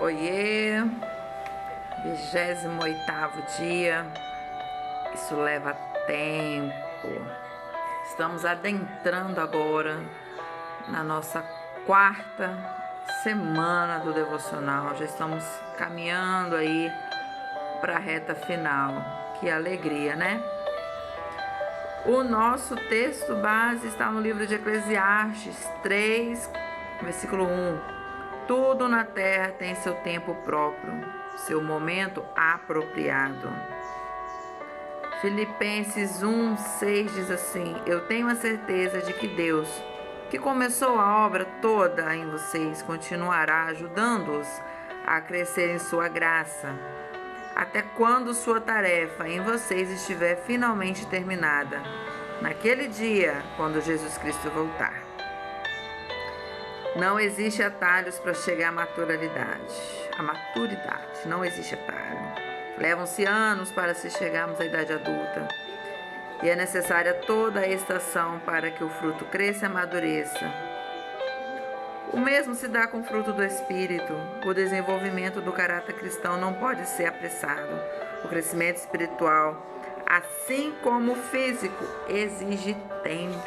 Oiê, 28º dia, isso leva tempo. Estamos adentrando agora na nossa quarta semana do devocional. Já estamos caminhando aí para a reta final. Que alegria, né? O nosso texto base está no livro de Eclesiastes 3, versículo 1. Tudo na terra tem seu tempo próprio, seu momento apropriado. Filipenses 1:6 diz assim: Eu tenho a certeza de que Deus, que começou a obra toda em vocês, continuará ajudando-os a crescer em sua graça, até quando sua tarefa em vocês estiver finalmente terminada, naquele dia, quando Jesus Cristo voltar. Não existe atalhos para chegar à maturidade. A maturidade, não existe atalho. Levam-se anos para se chegarmos à idade adulta. E é necessária toda a estação para que o fruto cresça e amadureça. O mesmo se dá com o fruto do Espírito. O desenvolvimento do caráter cristão não pode ser apressado. O crescimento espiritual, assim como o físico, exige tempo.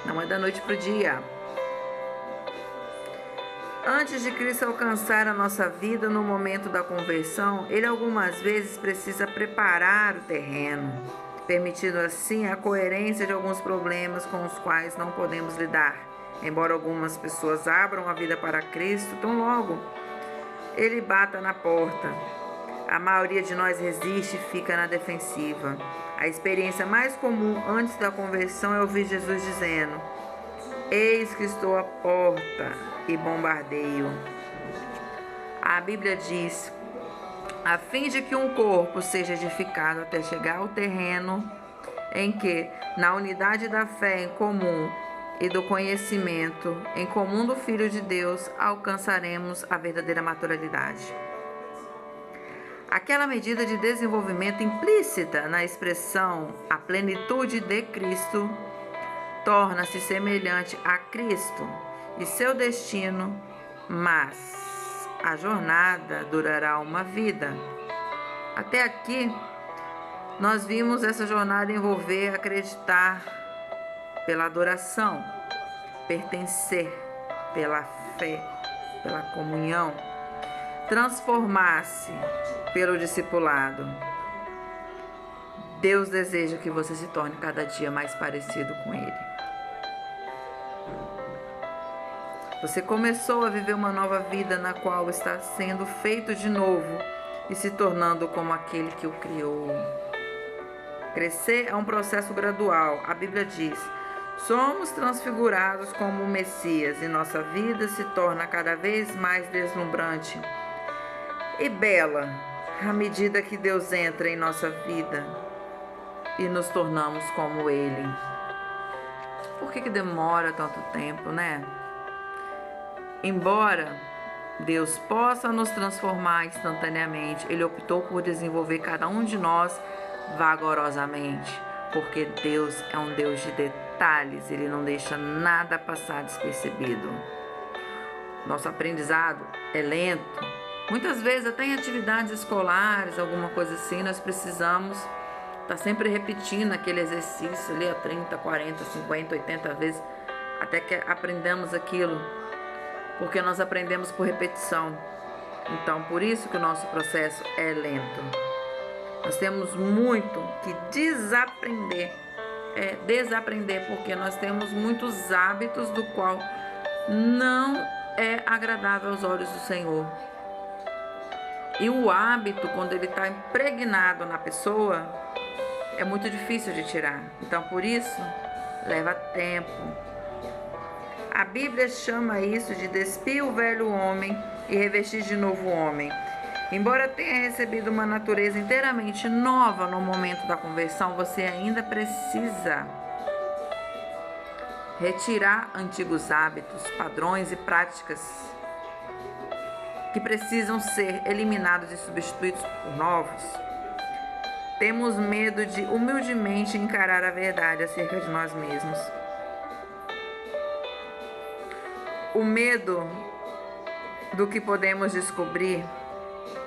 Não é da noite para o dia. Antes de Cristo alcançar a nossa vida no momento da conversão, Ele algumas vezes precisa preparar o terreno, permitindo assim a coerência de alguns problemas com os quais não podemos lidar. Embora algumas pessoas abram a vida para Cristo, tão logo Ele bata na porta. A maioria de nós resiste e fica na defensiva. A experiência mais comum antes da conversão é ouvir Jesus dizendo: Eis que estou à porta e bombardeio. A Bíblia diz: a fim de que um corpo seja edificado até chegar ao terreno em que, na unidade da fé em comum e do conhecimento em comum do Filho de Deus, alcançaremos a verdadeira maturidade. Aquela medida de desenvolvimento implícita na expressão a plenitude de Cristo torna-se semelhante a Cristo e seu destino, mas a jornada durará uma vida. Até aqui, nós vimos essa jornada envolver acreditar pela adoração, pertencer pela fé, pela comunhão, transformar-se pelo discipulado. Deus deseja que você se torne cada dia mais parecido com Ele. Você começou a viver uma nova vida na qual está sendo feito de novo e se tornando como aquele que o criou. Crescer é um processo gradual. A Bíblia diz: somos transfigurados como o Messias e nossa vida se torna cada vez mais deslumbrante e bela à medida que Deus entra em nossa vida e nos tornamos como Ele. Por que demora tanto tempo, né? Embora Deus possa nos transformar instantaneamente, Ele optou por desenvolver cada um de nós vagarosamente, porque Deus é um Deus de detalhes, Ele não deixa nada passar despercebido. Nosso aprendizado é lento. Muitas vezes, até em atividades escolares, alguma coisa assim, nós precisamos estar sempre repetindo aquele exercício ali, 30, 40, 50, 80 vezes, até que aprendamos aquilo. Porque nós aprendemos por repetição. Então, por isso que o nosso processo é lento. Nós temos muito que desaprender, porque nós temos muitos hábitos do qual não é agradável aos olhos do Senhor. E o hábito, quando ele está impregnado na pessoa, é muito difícil de tirar. Então, por isso, leva tempo. A Bíblia chama isso de despir o velho homem e revestir de novo homem. Embora tenha recebido uma natureza inteiramente nova no momento da conversão, você ainda precisa retirar antigos hábitos, padrões e práticas que precisam ser eliminados e substituídos por novos. Temos medo de humildemente encarar a verdade acerca de nós mesmos. O medo do que podemos descobrir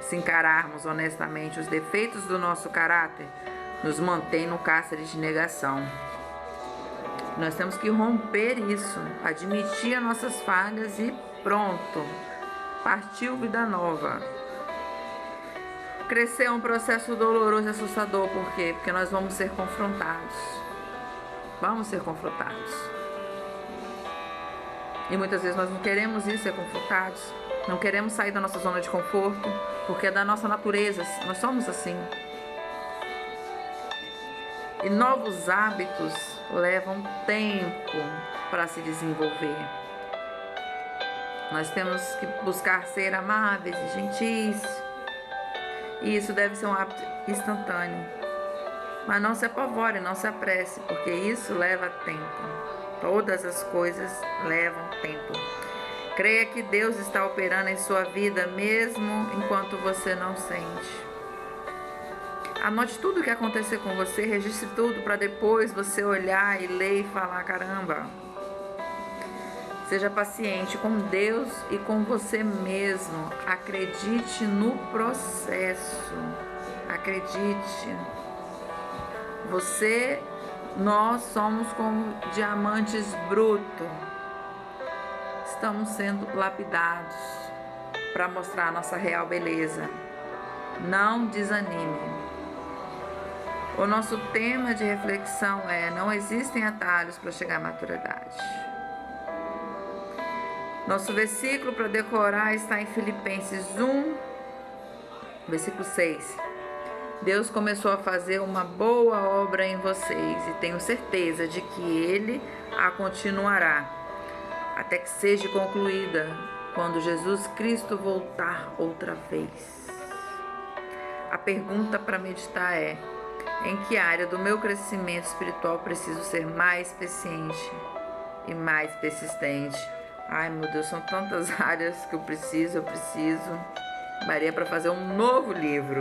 se encararmos honestamente os defeitos do nosso caráter, nos mantém no cárcere de negação. Nós temos que romper isso, admitir as nossas falhas e pronto, partiu vida nova. Crescer é um processo doloroso e assustador, por quê? Porque nós vamos ser confrontados. Vamos ser confrontados. E muitas vezes nós não queremos isso, ser confrontados. Não queremos sair da nossa zona de conforto, porque é da nossa natureza, nós somos assim. E novos hábitos levam tempo para se desenvolver. Nós temos que buscar ser amáveis e gentis. E isso deve ser um hábito instantâneo. Mas não se apavore, não se apresse, porque isso leva tempo. Todas as coisas levam tempo. Creia que Deus está operando em sua vida mesmo enquanto você não sente. Anote tudo o que acontecer com você, registre tudo para depois você olhar e ler e falar: caramba. Seja paciente com Deus e com você mesmo. Acredite no processo. Acredite. Nós somos como diamantes brutos. Estamos sendo lapidados para mostrar a nossa real beleza. Não desanime. O nosso tema de reflexão é: não existem atalhos para chegar à maturidade. Nosso versículo para decorar está em Filipenses 1, versículo 6. Deus começou a fazer uma boa obra em vocês e tenho certeza de que Ele a continuará, até que seja concluída quando Jesus Cristo voltar outra vez. A pergunta para meditar é: em que área do meu crescimento espiritual preciso ser mais paciente e mais persistente? Ai, meu Deus, são tantas áreas que eu preciso. Maria, para fazer um novo livro.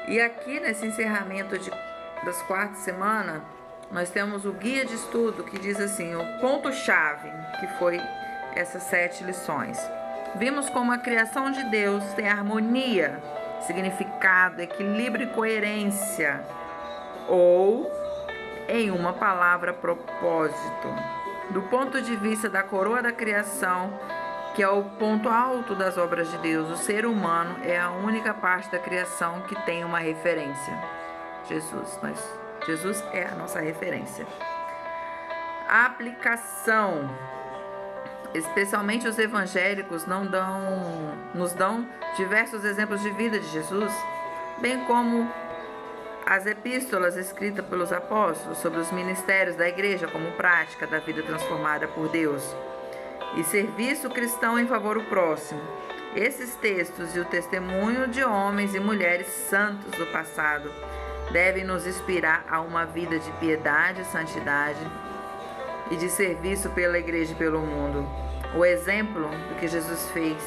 E aqui nesse encerramento das 4 semanas, nós temos o guia de estudo que diz assim, o ponto-chave, que foi essas 7 lições. Vimos como a criação de Deus tem harmonia, significado, equilíbrio e coerência, ou, em uma palavra, propósito. Do ponto de vista da coroa da criação, que é o ponto alto das obras de Deus, o ser humano é a única parte da criação que tem uma referência. Jesus é a nossa referência. A aplicação. Especialmente os evangélicos nos dão diversos exemplos de vida de Jesus, bem como as epístolas escritas pelos apóstolos sobre os ministérios da igreja como prática da vida transformada por Deus e serviço cristão em favor do próximo. Esses textos e o testemunho de homens e mulheres santos do passado devem nos inspirar a uma vida de piedade e santidade e de serviço pela igreja e pelo mundo. O exemplo do que Jesus fez,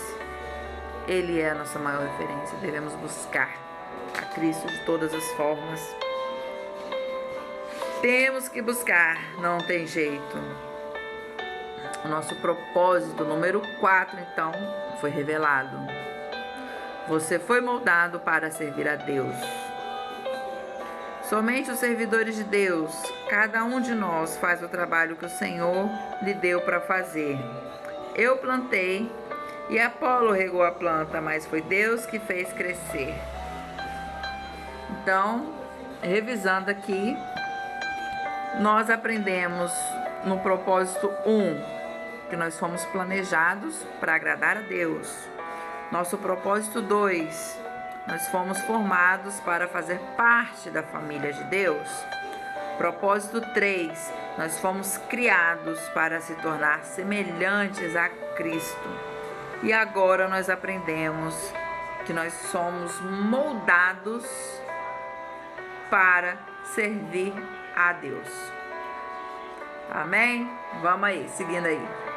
Ele é a nossa maior referência. Devemos buscar a Cristo de todas as formas. Temos que buscar, não tem jeito. O nosso propósito número 4, então, foi revelado. Você foi moldado para servir a Deus. Somente os servidores de Deus, cada um de nós faz o trabalho que o Senhor lhe deu para fazer. Eu plantei e Apolo regou a planta, mas foi Deus que fez crescer. Então, revisando aqui, nós aprendemos no propósito 1, que nós fomos planejados para agradar a Deus. Nosso propósito 2, nós fomos formados para fazer parte da família de Deus. Propósito 3, nós fomos criados para se tornar semelhantes a Cristo. E agora nós aprendemos que nós somos moldados para servir a Deus. Amém? Vamos aí, seguindo aí.